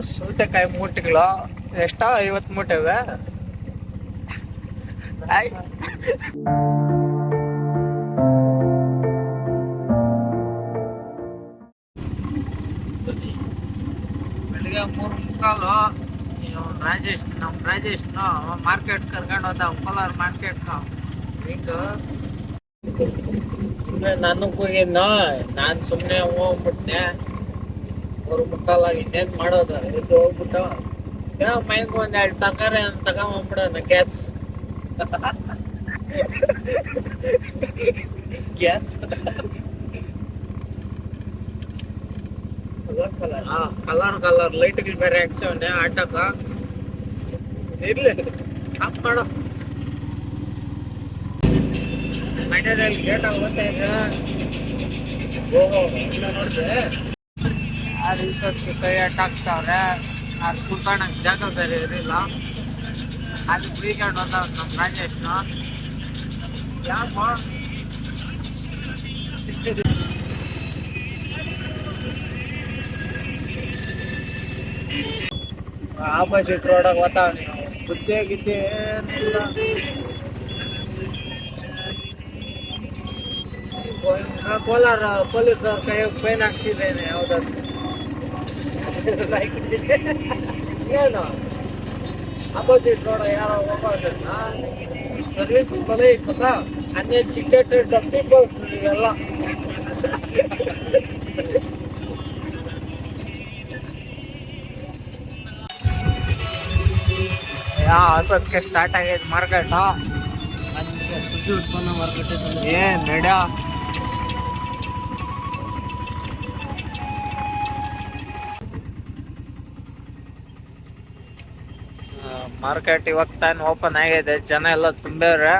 ಸೌತೆಕಾಯಿ ಮೂಟೆಗಳು ಎಷ್ಟ 50 ಮೂಟೆ ಇವೆ. ಬೆಳಿಗ್ಗೆ 3:45 ನಮ್ಮ ರಾಜೇಶ್ನ ಮಾರ್ಕೆಟ್ ಕರ್ಕೊಂಡು ಹೋದ, ಕೋಲಾರ ಮಾರ್ಕೆಟ್. ಹಿಂಗ ಸುಮ್ಮನೆ ನಾನು ಹೋಗಿದ್ನ, ನಾನು ಸುಮ್ಮನೆ ಹೋಗ್ಬಿಟ್ನೆ. 3:45 ಇನ್ನೇನು ಮಾಡೋದು, ಇದು ಹೋಗ್ಬಿಟ್ಟು ಮೈನ್ಗೆ ಒಂದೆರಡು ತರಕಾರಿ ತಗೊಂಡ್ಬಿಡೋಣ. ಗ್ಯಾಸ್ ಕಲರ್ ಲೈಟ್ಗಳು ಬೇರೆ ಹಾಕ್ಸವನೆ ಆಟಕ್ಕ. ಇರ್ಲಿ ಆಫ್ ಮಾಡು. ಮೈನಲ್ಲಿ ಗೇಟ್ ಆಗುತ್ತೆ ನೋಡಿದ್ರೆ ಆ ರೀತಿ ಕೈ ಹಾಕ್ತಾವ್ರೆ. ಅದು ಕುತ್ಕೊಳ್ಳೋಕೆ ಜಾಗ ಬೇರೆ ಇರಲಿಲ್ಲ, ಅದು ವೀಕೆಂಡ್ ಹೋದ ನಮ್ಮ ರಾಜೇಶ್ನ. ಯಾಕ ಆಪೋಸಿಟ್ ರೋಡಾಗ ಹೋತಾವ, ನೀವು ಬುದ್ಧಿ ಗಿದ್ದಿ ಏನಿಲ್ಲ. ಕೋಲಾರ ಪೊಲೀಸವ್ರ ಕೈ ಫೈನ್ ಹಾಕ್ಸಿದ್ದೇನೆ ಯಾವ್ದಾದ್ರು. ಏನು ಅಪೋಸಿಟ್ ರೋಡ್ ಯಾರೋ ಹೋಗೋದನ್ನ ಸರ್ವಿಸ್ ಕೊಲೆ ಇಕ್ಕದ ಅನ್ಎಜುಕೇಟೆಡ್ ಪೀಪಲ್ಸ್ ಇವೆಲ್ಲ. ಹೊಸದಕ್ಕೆ ಸ್ಟಾರ್ಟ್ ಆಗೈತೆ ಮಾರ್ಕೆಟ್. ಕೃಷಿ ಉತ್ಪನ್ನ ಮಾರ್ಕೆಟ್ ಏನ್ ನಡ. ಮಾರ್ಕೆಟ್ ಇವಾಗ ತಾನು ಓಪನ್ ಆಗಿದೆ, ಜನ ಎಲ್ಲ ತುಂಬ್ಯವ್ರೆ.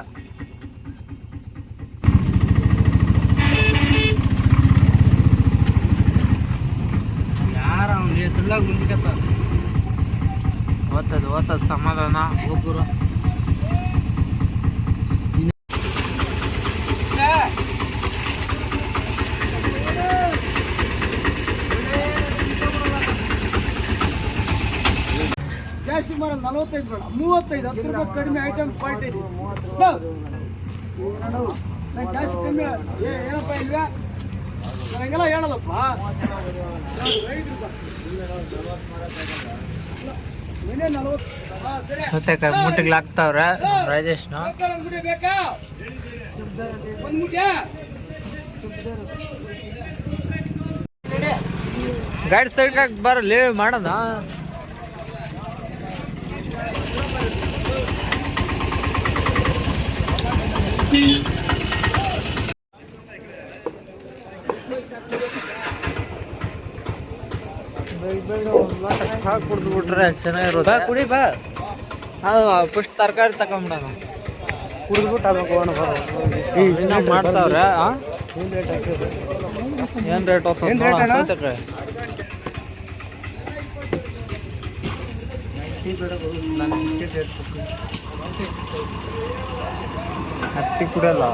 ಯಾರ ತುಳ್ಳಾಗ ಮುಂದಕ್ಕೆ ಓದ್ತದ ಸಮಾಧಾನ ಹೋಗುರು. ಜಾಸ್ತಿ ಮಾರ 45 ಬೇಡ, 35, 10 ರೂಪಾಯಿ ಕಡಿಮೆ ಐಟಮ್ ಕ್ವಾಲಿಟಿ ಇದೆ. ನಂಗೆ ಜಾಸ್ತಿ ಕಮ್ಮಿ ಏನಪ್ಪ ಇಲ್ವೇ ನನಗೆಲ್ಲ ಹೇಳಲ್ಲಪ್ಪ. ಸೌತೆಕಾಯಿ ಮೂಟೆಗಳು ಹಾಕ್ತಾವ್ರೆ ರಾಜೇಶ್ನ. ಗಾಡಿ ಸೈಡ್ ಬರಲಿ ಮಾಡೋಣ. ಕುಡ್ದು ಬಿಟ್ರೆ ಚೆನ್ನಾಗಿರುತ್ತೆ. ಕುಡಿ ಬಾ. ಫಸ್ಟ್ ತರಕಾರಿ ತಗೊಂಬಿಡೋಣ. ಕುಡಿದ್ಬಿಟ್ಟು ಮಾಡ್ತಾವ್ರೆ. ಏನ್ ರೇಟ್ ಸೌತೆಕಾಯಿ? ಹತ್ತಿ ಕುಡಿಯಲ್ಲ.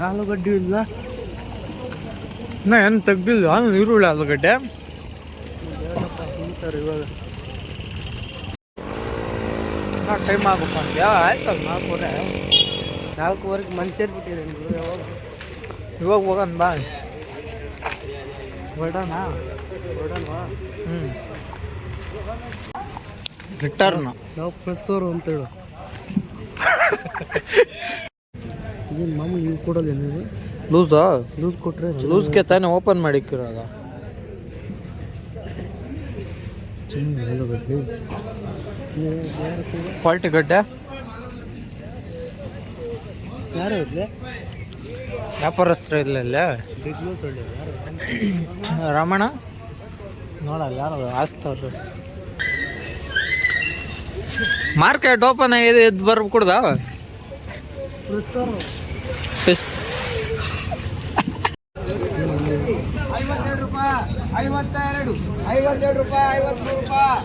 ಆಲೂಗಡ್ಡೆ ಇಲ್ಲ, ನಾ ಏನು ತೆಗ್ದಿಲ್ಲ. ಈರುಳ್ಳಿ ಆಲೂಗಡ್ಡೆ ಇವಾಗ ಟೈಮ್ ಆಗ್ಬೇಕು ಅಂತ ಆಯ್ತಲ್ಲ. 4:30 ಮಂಚೇರಿ ಬಿಟ್ಟಿದ್ದೀನಿ. ಇವಾಗ ಹೋಗೋಣ ಬಾ. ಹೊರಡೋಣ. ರಿಟರ್ನ್ ನಾವು ಪ್ರೆಸ್ಸೋರು ಅಂತೇಳು. ಏನು ಮಾಮೂಲಿ ನೀವು ಕೊಡೋಲ್ಲ ನೀವು? ಲೂಸ್ ಕೊಟ್ಟರೆ ಲೂಸ್ಗೆ ತಾನೇ ಓಪನ್ ಮಾಡಿಕ್ಕಿರೋದ. ಕ್ವಾಲಿಟಿ ಗಡ್ಡೆ ಯಾರು ಇರಲಿ ವ್ಯಾಪಾರಸ್ಥರು ಇಲ್ಲ. ರಮಣ ನೋಡಲ್ಲ ಯಾರು ಹಾಸ್ತವ್ರು. ಮಾರ್ಕೆಟ್ ಓಪನ್ ಆಗಿದೆ, ಎದ್ದು ಬರ್ಬಿಡ್ದ. 52 ರೂಪಾಯಿ, 52, 52 ರೂಪಾಯಿ, 53 ರೂಪಾಯಿ,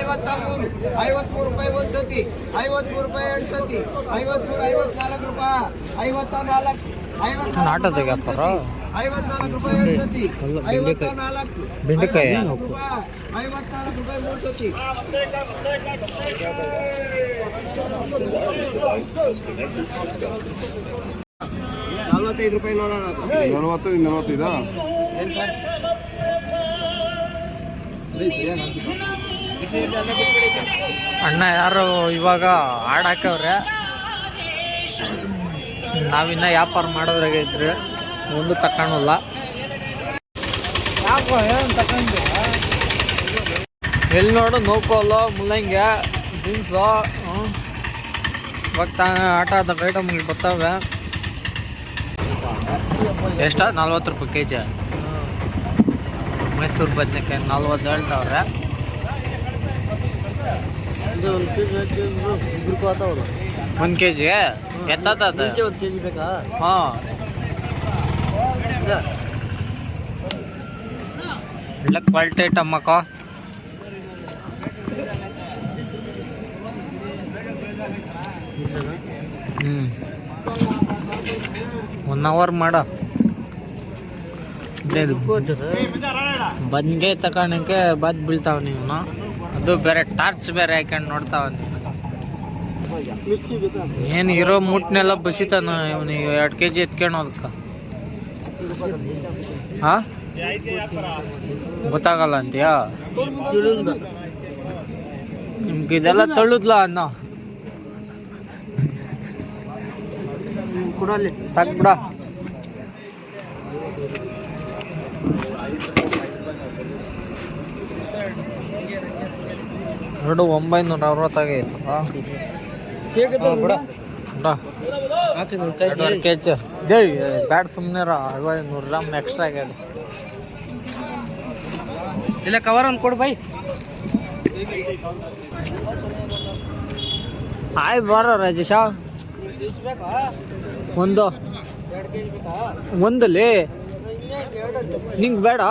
53, 53 ರೂಪಾಯಿ ಒಂದು ಸತಿ, 53 ರೂಪಾಯಿ ಎರಡು ಸತಿ, 53, 54 ರೂಪಾಯಿ, 54, 54 ನಾಟ ತೆಗ್ಯಾಪಾರ 54 ರೂಪಾಯಿ ಎರಡು ಸತಿ, 54, ಬೆಂಡೆಕಾಯಿ 54 ರೂಪಾಯಿ, 54 ರೂಪಾಯಿ ಮೂರು ಸತಿ. 45 ರೂಪಾಯಿ ನೋಡೋಣ. 40 45 ಏನು ಸರ್? ಅಣ್ಣ ಯಾರು ಇವಾಗ ಹಾಡು ಹಾಕವ್ರೆ, ನಾವಿನ್ನ ವ್ಯಾಪಾರ ಮಾಡೋದ್ರಾಗ ಇದ್ರೆ ಒಂದು ತಗೊಳಲ್ಲ. ಎಲ್ಲಿ ನೋಡು ನೋಕೋಲ್ಲ ಮುಲ್ಲಂಗೆ ಜೀನ್ಸು ಇವಾಗ ಆಟ ಆದ ಐಟಮ್ಗಳು ಬರ್ತಾವೆ. ಎಷ್ಟ 40 ರೂಪಾಯಿ ಕೆ ಜಿ. ಮೈಸೂರು ಬದನೆಕಾಯಿ 40 ಹೇಳ್ತಾವ್ರೆ. ಒಂದು ಕೆ ಜಿಗೆ ಎತ್ತದ ಒಂದು ಕೆ ಜಿ ಬೇಕಾ? ಹಾಂ ಒಳ್ಳೆ ಕ್ವಾಲಿಟಿ ಐಟಮ್ ಅಕ್ಕ. ಹ್ಞೂ 1 ಅವರ್ ಮಾಡ ಬಂದ್ಗೆ ತಗೊಳಕ್ಕೆ ಬದ್ ಬೀಳ್ತಾವ ನೀವು. ಅದು ಬೇರೆ ಟಾರ್ಚ್ ಬೇರೆ ಹಾಕೊಂಡು ನೋಡ್ತಾವ ನೀವು. ಏನು ಇರೋ ಮುಟ್ನೆಲ್ಲ ಬಸಿತಾನ ಇವನಿಗೆ 2 kg ಎತ್ಕೊಂಡು ಅದಕ್ಕೆ. ಹಾಂ ಗೊತ್ತಾಗಲ್ಲ ಅಂತೀಯಾ? ನಿಮ್ಗೆ ಇದೆಲ್ಲ ತಳ್ಳುದ್ಲ ಅನ್ನ ಸಾಕು ಬಿಡ. ಎರಡು 960 ಆಗೈತಲ್ಲ ಬಿಡ. 2 kg ಜೈ ಬ್ಯಾಡ ಸುಮ್ಮನೆ 100 ಗ್ರಾಮ್ ಎಕ್ಸ್ಟ್ರಾ ಆಗ್ಯದ. ಇಲ್ಲ ಕವರ್ ಒಂದು ಕೊಡು ಬೈ. ಆಯ್ ಬರ ರಾಜೇಶ ಒಂದು ಒಂದಲ್ಲಿ ನಿಂಗೆ ಬೇಡ.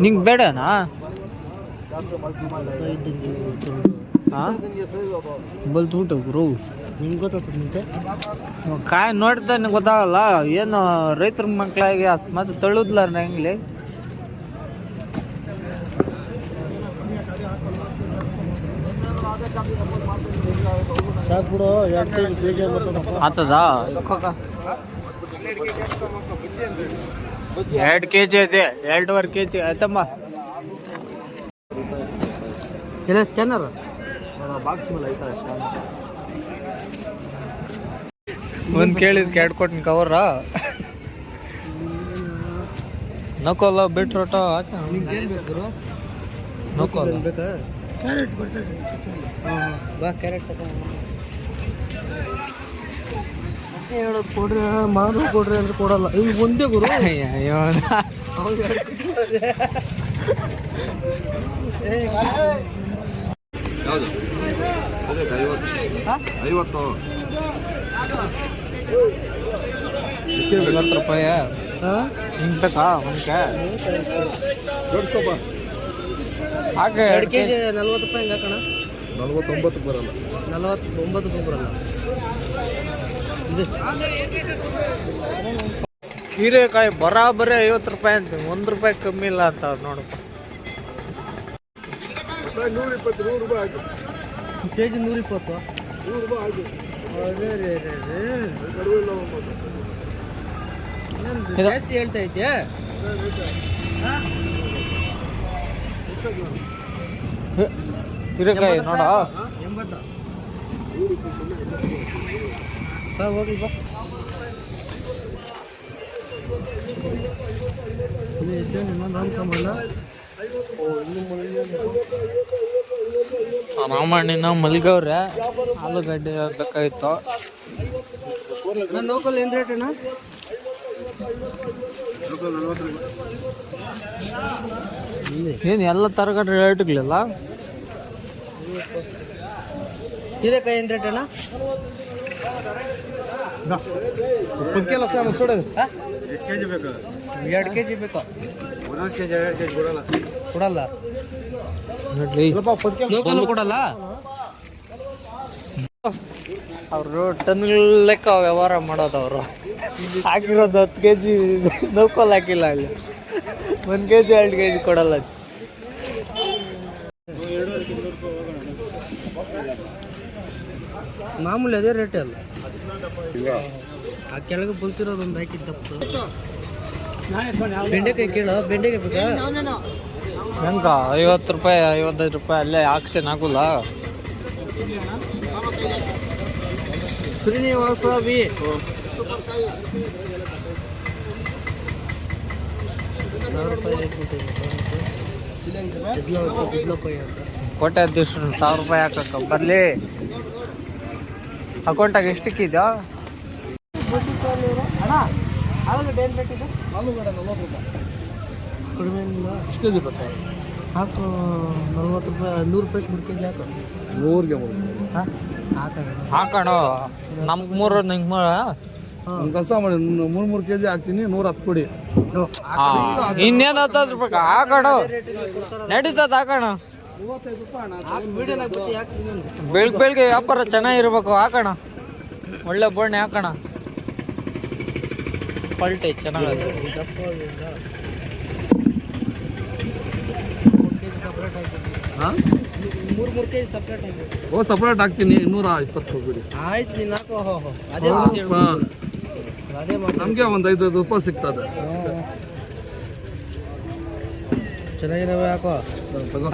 ನಿಂಗೆ ಬೇಡನಾ? ಹಾಂ ಬಲ್ತು ಗುರು ನಿಂಗೆ ಗೊತ್ತಾಗ್ತದೆ. ಕಾಯಿ ನೋಡ್ತಾನೆ ಗೊತ್ತಾಗಲ್ಲ. ಏನು ರೈತರ ಮಕ್ಕಳಿಗೆ ಮತ್ತೆ ತಳ್ಳುದ್ಲ ಹೆಂಗ್ಲಿ? ಸಾಕು 2 kg ಆಗ್ತದ? 2 kg ಐತೆ, 2.5 kg ಆಯ್ತಮ್ಮ. ಇಲ್ಲ ಸ್ಕ್ಯಾನರ್ ಬಾಕ್ಸ್ ಮೇಲೆ ಐತಾ ಒಂದು ಕೇಳಿದ್ಕೆ 2 ಕೊಟ್ಟಿನ ಕವರ ನಕೋಲ್ಲ ಬಿಟ್ರೋಟ ಹಾಕ ನಕೋಲ್ಲ ಬೇಕಾ? ಕ್ಯಾರೆಟ್ ಬರ್ತದೆ. ಬಾ ಕ್ಯಾರೆಟ್ ತಗೊಂಡು ಹೇಳೋದು ಕೊಡ್ರಿ, ಮಾರು ಕೊಡ್ರಿ ಅಂದ್ರೆ ಕೊಡಲ್ಲ. ಈಗ ಒಂದೇ ಗುರು ಯಾವುದು 50 50 ರೂಪಾಯಿ ಹಿಂಗೆ ಬೇಕಾ ಒಂದ್ಕೆ ಜೋಡಿಸ್ಕೊಪ್ಪ. ಹಾಗೆ 2 kg 40 ರೂಪಾಯಿ ಹಿಂಗೆ ಹಾಕೋಣ. 49 ಬರಲ್ಲ, 49 ರೂಪಾಯಿ ಬರಲ್ಲ. ಹೀರೆಕಾಯಿ ಬರಾಬರಿ 50 ರೂಪಾಯಿ ಅಂತ, 1 ರೂಪಾಯಿ ಕಮ್ಮಿ ಇಲ್ಲ ಅಂತ ನೋಡಪ್ಪ. 120 ರೂಪಾಯಿ ಆಯ್ತು. kg 120. 100 ರೂಪಾಯಿ ಆಯ್ತು. ಜಾಸ್ತಿ ಹೇಳ್ತಾ ಇದ್ಯಾ? ಹೀರೆಕಾಯಿ ನೋಡ 80. ಬಾ ಹೋಗ್ಲಿ ಬಾ. ರಾಮಣ್ಣಿನ ಮಲ್ಗವ್ರೆ. ಆಲೂಗಡ್ಡೆ ಬೇಕಾಗಿತ್ತು. ನಾನು ಲೋಕಲ್ ಏನು ರೇಟ್ ಅಣ್ಣ? ಏನು ಎಲ್ಲ ತರಗಡೆ ರೇಟ್ಗಳಿಲ್ಲ. ಹೀರೆಕಾಯಿ ಏನು ರೇಟ್ ಅಣ್ಣ? ಕೆಲಸ ಸುಡೋದು 2 kg ಬೇಕು ಕೊಡಲ್ಲ ಲೋಕಲ್ ಕೊಡಲ್ಲ ಅವರು ಟನ್ ಲೆಕ್ಕ ವ್ಯವಹಾರ ಮಾಡೋದು ಅವರು ಹಾಕಿರೋದು 10 kg ಲೋಕಲ್ ಹಾಕಿಲ್ಲ ಅಲ್ಲಿ 1 kg 2 kg ಕೊಡಲ್ಲ ಮಾಮೂಲಿ ಅದೇ ರೇಟೇ ಅಲ್ಲ ಆ ಕೆಳಗೆ ಬಲ್ತಿರೋದು ಒಂದು ಹಾಕಿದ್ದಪ್ಪ ಬೆಂಡೆಕಾಯಿ ಕೇಳು ಬೆಂಡೆಕಾಯಿ ಬೇಕಾ ಹೆಂಗ 50 ರೂಪಾಯಿ 55 ರೂಪಾಯಿ ಅಲ್ಲೇ ಆಕ್ಷನ್ ಆಗೋಲ್ಲ ಶ್ರೀನಿವಾಸ ವಿ ಕೋಟೆ ಅಧ್ಯಕ್ಷರು 1000 ರೂಪಾಯಿ ಹಾಕಕ್ಕ ಬರ್ಲಿ ಅಕೌಂಟಾಗ ಎಷ್ಟಕ್ಕಿದ್ಯಾ ಕಡಿಮೆ ಎಷ್ಟು ಕೆ ಜಿ ಬರ್ತಾರೆ ಹಾಕು 40 ರೂಪಾಯಿ 100 ರೂಪಾಯಿ 3 kg ಹಾಕು 100ಗೆ ಹಾಕೋಣ ನಮ್ಗೆ 3 ನಿಂಗೆ 3 ಒಂದು ಕೆಲಸ ಮಾಡಿ 3 kg ಹಾಕ್ತೀನಿ 110 ಕೊಡಿ ಇನ್ನೇನು 10 ರೂಪಾಯಿ ಹಾಕೋಣ ನಡೀತದ ಹಾಕೋಣ ಬೆಳಗ್ಗೆ ವ್ಯಾಪಾರ ಚೆನ್ನಾಗಿರ್ಬೇಕು ಹಾಕೋಣ ಒಳ್ಳೆ ಬೋಣೆ ಹಾಕೋಣ ಕ್ವಾಲಿಟಿ ಚೆನ್ನಾಗಿದೆ ಹಾಂ 3 kg ಸಪ್ರೇಟ್ ಆಗಿದೆ ಓ ಸಪ್ರೇಟ್ ಹಾಕ್ತೀನಿ 120 ಕೊಡಿ ಆಯ್ತು ನೀನು ಹಾಕೋ ಅದೇ ಅದೇ ನಮಗೆ ಒಂದು 5 ರೂಪಾಯಿ ಸಿಗ್ತದೆ ಚೆನ್ನಾಗಿದ್ದಾವೆ ಹಾಕೋ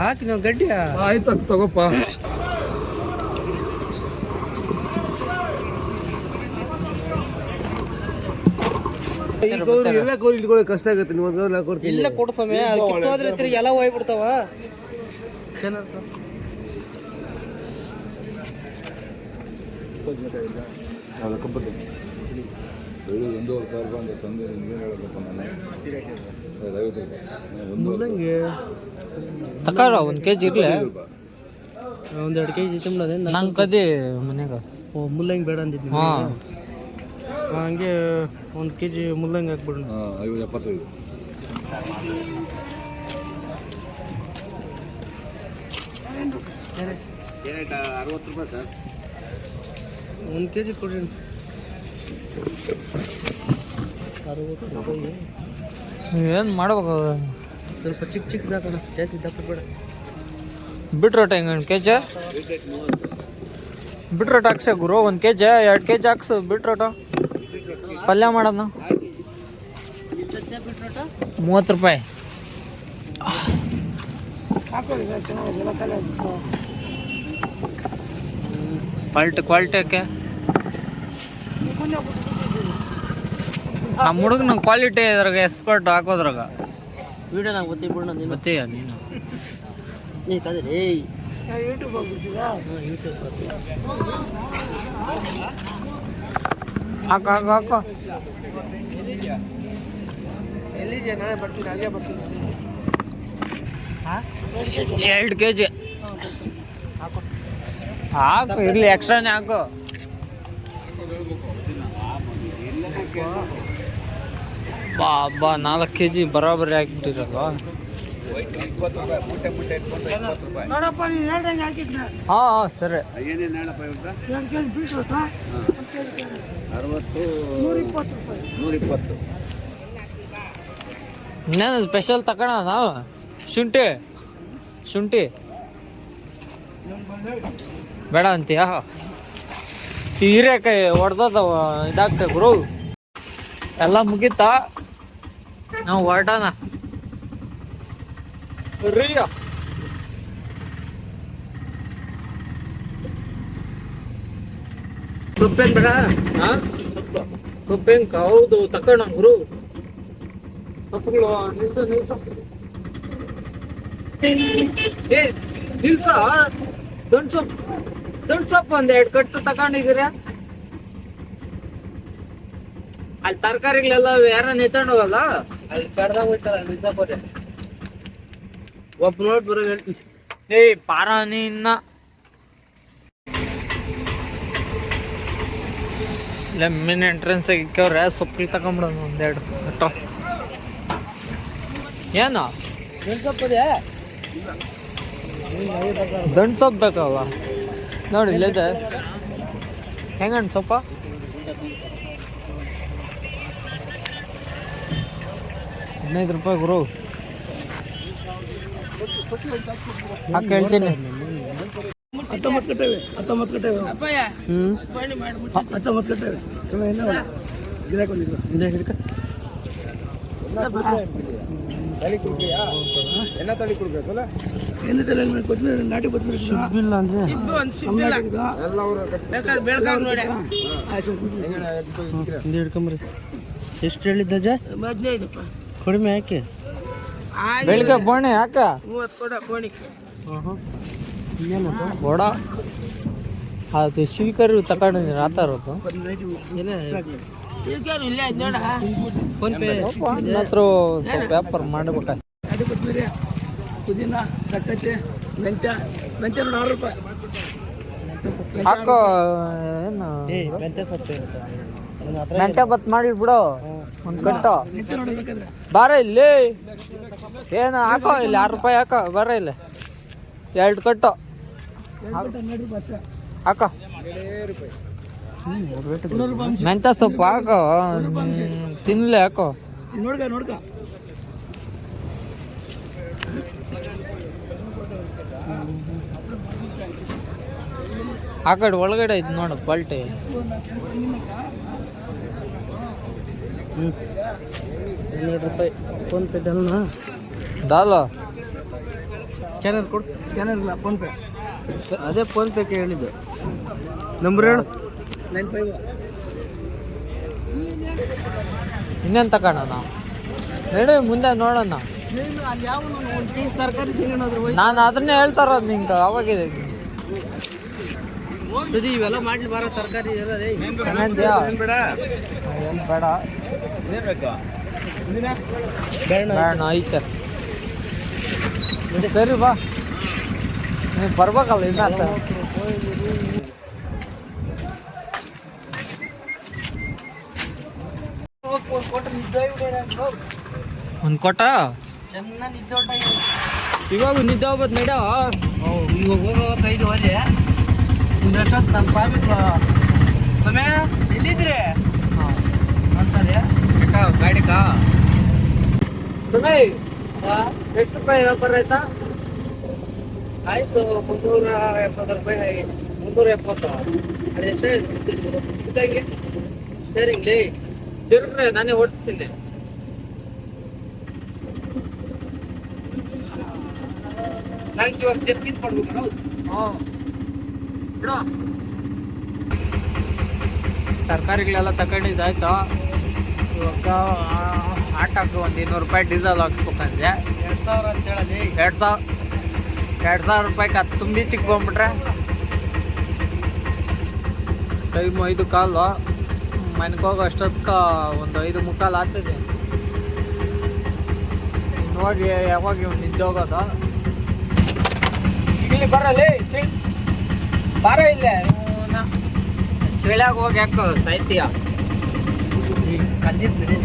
ಹಾಕಿ ನಾವು ಗಡ್ಡಿಯ ಆಯ್ತು ತಗೋಪ್ಪ ಎಲ್ಲ ಕೋರಿ ಇಟ್ಕೊಳ್ಳಿ ಕಷ್ಟ ಆಗುತ್ತೆ ನೀವು ಒಂದು ಕೊಡ್ತೀನಿ ಇಲ್ಲ ಕೊಡು ಸಮಯ ಅದು ಕಿತ್ತೋದ್ರೆ ತಿರುಗಿ ಎಲ್ಲ ಹೋಗ್ಬಿಡ್ತಾವ ತಕಾರ 1 kg ಇರ್ಲಿ 1-2 kg ತುಂಬದೆ ನಂಗೆ ಕದಿ ಮನ್ಯಾಗ ಓ ಮುಲ್ಲಂಗಿ ಬೇಡ ಅಂದಿದ್ನಿ ಹಂಗೆ 1 kg ಮುಲ್ಲಂಗಿ ಹಾಕ್ಬಿಡು 75 60 ರೂಪಾಯಿ ಸರ್ 1 kg ಕೊಡ್ರಿ 60 ರೂಪಾಯಿ ಏನು ಮಾಡ್ಬೇಕು ಸ್ವಲ್ಪ ಚಿಕ್ಕ ಹಾಕೋಣ ಜಾಸ್ತಿ ದಪ್ಪ ಬೇಡ ಬಿಟ್ರೋಟ ಹೆಂಗೆ 1 kg ಬಿಟ್ರೋಟ ಹಾಕ್ಸ ಗುರು 1 kg 2 kg ಹಾಕ್ಸು ಬಿಟ್ರೋಟ ಪಲ್ಯ ಮಾಡೋದು 30 ರೂಪಾಯಿ ಕ್ವಾಲಿಟಿ ಯಾಕೆ ನಮ್ಮ ಹುಡುಗ ನಂಗೆ ಕ್ವಾಲಿಟಿ ಇದ್ರಾಗ ಎಕ್ಸ್ಪರ್ಟ್ ಹಾಕೋದ್ರಾಗ ವಿಡಿಯೋನಾಗ ಬತ್ತೀಯ ನೀನು ಯೂಟ್ಯೂಬ್ ಹಾಕೋ 2 kg ಹಾಕು ಇರ್ಲಿ ಎಕ್ಸ್ಟ್ರಾನೇ ಹಾಕು ಬಾ 4 kg ಬರೋಬ್ಬರಿ ಹಾಕ್ಬಿಟ್ಟಿರಲ್ಲ ಹಾಂ ಸರಿ ಇನ್ನೇನು ಸ್ಪೆಷಲ್ ತಗೋಣ ನಾವು ಶುಂಠಿ ಬೇಡ ಅಂತೀಯ ಹೀರೆಕಾಯಿ ಹೊಡೆದ ಇದಾಗ್ತದೆ ಗುರು ಎಲ್ಲ ಮುಗೀತಾ ನಾವು ಹೊರಟೋಣ ಸೊಪ್ಪೇನು ಬೇಡ ಸೊಪ್ಪೇನು ಹೌದು ತಗೋಣ ಗುರು ಸೊಪ್ಪುಗಳು ನಿಲ್ಸ ನಿಲ್ಸ ದೊಡ್ಡ ಸೊಪ್ಪು 1-2 ಕಟ್ಟು ತಗೊಂಡಿದ್ದೀರ ಅಲ್ಲಿ ತರಕಾರಿಗಳೆಲ್ಲ ಯಾರ ನಿಂತ್ಕೊಂಡು ಹೋಗಲ್ಲ ಅಲ್ಲಿ ಕಡ್ದಾಗ ಹೋಗ್ತಾರ ನಿಂತ್ಕೋರೆ ಒಬ್ಬ ನೋಡಿ ಬರೋ ಹೇಳ್ತೀನಿ ಪಾರಾನಿ ಇನ್ನ ಇಲ್ಲ ಮೇನ್ ಎಂಟ್ರೆನ್ಸ್ ಇಕ್ಕವ್ರೆ ಸೊಪ್ಪು ತಗೊಂಬಿಡೋಣ ಒಂದೆರಡು ಅಟ್ಟ ಏನು ದಂಟು ಸೊಪ್ಪು ಬೇಕವ ನೋಡಿ ಇಲ್ಲಿದೆ ಹೆಂಗಣ್ಣ ಸೊಪ್ಪ 15 ರೂಪಾಯಿ ಗುರು ಹಾಕಿ ಹೇಳ್ತೀನಿ 19 ಕಟ್ಟೇವೆ 19 ಕಟ್ಟೇವೆ ಹ್ಞೂ 19 ಕಟ್ಟೇವೆ ಸುಮ್ಮನೆ ಗಿರಾಕೊಂಡಿದ್ರು ತಳಿ ಕೊಡ್ಬೇಕಲ್ಲ ಎಣ್ಣೆ ತಲೆ ಕೊತ್ತಂಬರಿ ನಾಟಿ ಕೊತ್ತಂಬರಿ ಇಲ್ಲ ಅಂದರೆ ಹಿಡ್ಕೊಂಬರಿ ಎಷ್ಟು ಹೇಳಿದ್ದ ಅಜ್ಜ 15 ಕಡಿಮೆ ಯಾಕೆ ಬೆಳಿಗ್ಗೆ ಬೋಣೆ ಯಾಕ 30 ಕೊಡ ಕೋಣಿಕೆ ಏನದು ಬೋಡ ಅದು ಶಿಲ್ಕರಿ ತಗೊಂಡಿದ್ದೀನಿ ಆತಾರದು ಫೋನ್ಪೇ ಹತ್ರ ಸ್ವಲ್ಪ ವ್ಯಾಪಾರ ಮಾಡ್ಬೇಕಾ ನಾಟಿ ಕೊತ್ತಂಬರಿ ಪುದೀನ ಸಕ್ಕತ್ತೆ ಮೆಂತ್ಯ ಮೆಂತ್ಯ ನೋಡಿ 6 ರೂಪಾಯಿ ಹಾಕೋ ಏನು ಮೆಂತ್ಯ ಸೊಪ್ಪು ಮೆಂತ್ಯ ಬತ್ ಮಾಡಿ ಬಿಡು ಒಂದು ಕಟ್ಟು ನಿಂತು ನೋಡಬೇಕಾದ್ರೆ ಬಾರ ಇಲ್ಲಿ ಏನು ಹಾಕೋ ಇಲ್ಲಿ 6 ರೂಪಾಯಿ ಹಾಕೋ ಬಾರ ಇಲ್ಲಿ 2 ಕಟ್ಟು ನೋಡಿ ಬಸ್ ಹಾಕೋ ಮೆಂತ್ಯ ಸೊಪ್ಪು ಹಾಕೋ ತಿನ್ಲೆ ಹಾಕೋ ನೋಡ್ಕ ಆ ಕಡೆ ಒಳಗಡೆ ಇದು ನೋಡು ಪಲ್ಟಿ 12 ರೂಪಾಯಿ ಫೋನ್ಪೇ ಡಲ್ನಾ ದಾಲು ಸ್ಕ್ಯಾನರ್ ಕೊಡು ಸ್ಕ್ಯಾನರ್ ಇಲ್ಲ ಫೋನ್ಪೇ ಅದೇ ಫೋನ್ಪೇಗೆ ಹೇಳಿದ್ದು ನಂಬರ್ ಹೇಳು 95 ಇನ್ನೇನು ತಗೋಣ ನಾವು ನಡಿ ಮುಂದೆ ನೋಡೋಣ ಅಲ್ಲಿ ಯಾವ ಒಂದು ಪೀಸ್ ತರಕಾರಿ ತಿನ್ನೋದ್ರ ನಾನು ಅದನ್ನೇ ಹೇಳ್ತಾರೋದು ನಿಂಗೆ ಅವಾಗಿದೆ ಸದಿ ಇವೆಲ್ಲ ಮಾಡ್ಲಿ ಬಾರೋ ತರಕಾರಿ ಎಲ್ಲ ರೀ ಏನಂದ್ಯಾ ಏನು ಬೇಡ ಬೇಡ ಐತೆ ಸರಿ ಬಾ ನೀವು ಬರ್ಬೇಕಲ್ಲ ಇನ್ನ ಒಂದು ಕೊಟ್ಟ ಚೆನ್ನಾಗಿ ನಿದ್ದೋಟ ಇವಾಗ ನಿದ್ದೆ ಹೋಗ್ಬೋದು ನಡ ಇವಾಗ ಹೋಗೋಕೆ 5 ವರೆ ಇನ್ನಷ್ಟೊತ್ತು ನನ್ನ ಪಾಮಿ ಸಮಯ ಎಲ್ಲಿದ್ರಿ ಅಂತಾರೆ ಗಾಡಿಕಾ ಸಮಯ್ ಎಷ್ಟು ರೂಪಾಯಿ ವ್ಯಾಪಾರ ಆಯ್ತಾ ಆಯ್ತು 370 ರೂಪಾಯಿ 370 ಅದೆಷ್ಟೇ ಶೇರಿಂಗ್ಲಿ ತಿರುಗ್ರೆ ನಾನೇ ಓಡಿಸ್ತೀನಿ ನಂಗೆ ಇವಾಗ ಜರ್ಕಿನ್ ಮಾಡ್ಬೇಕು ನಾವು ಬಿಡು ತರಕಾರಿಗಳೆಲ್ಲ ತಗೊಂಡಿದ್ದಾಯ್ತು ಇವಾಗ ಆಟೋಕ್ಕೆ ಒಂದು 200 ರೂಪಾಯಿ ಡೀಸೆಲ್ ಹಾಕ್ಸ್ಬೇಕಂದ್ರೆ 2000 ಅಂತ ಹೇಳಲಿ 2000 ರೂಪಾಯಿಗೆ ಅದು ತುಂಬಿ ಚಿಕ್ಕೊಂಬಿಟ್ರೆ ಟೈಮು 5 ಕಾಲು ಮನೆಗೆ ಹೋಗೋ ಅಷ್ಟೊತ್ತಿಗೆ ಒಂದು 5 ಮುಕ್ಕಾಲು ಆಗ್ತದೆ ನೋಡಿ ಯಾವಾಗ ಇವ್ನು ನಿದ್ದೆ ಹೋಗೋದು ಇಲ್ಲಿ ಬರಲಿ ಬಾರ ಇಲ್ಲೇ ಚಳಿಯಾಗ ಹೋಗಿ ಯಾಕೋ ಸಾಯ್ತೀಯ ಕಲ್ಲಿದ್ದು ಬಿಡಿ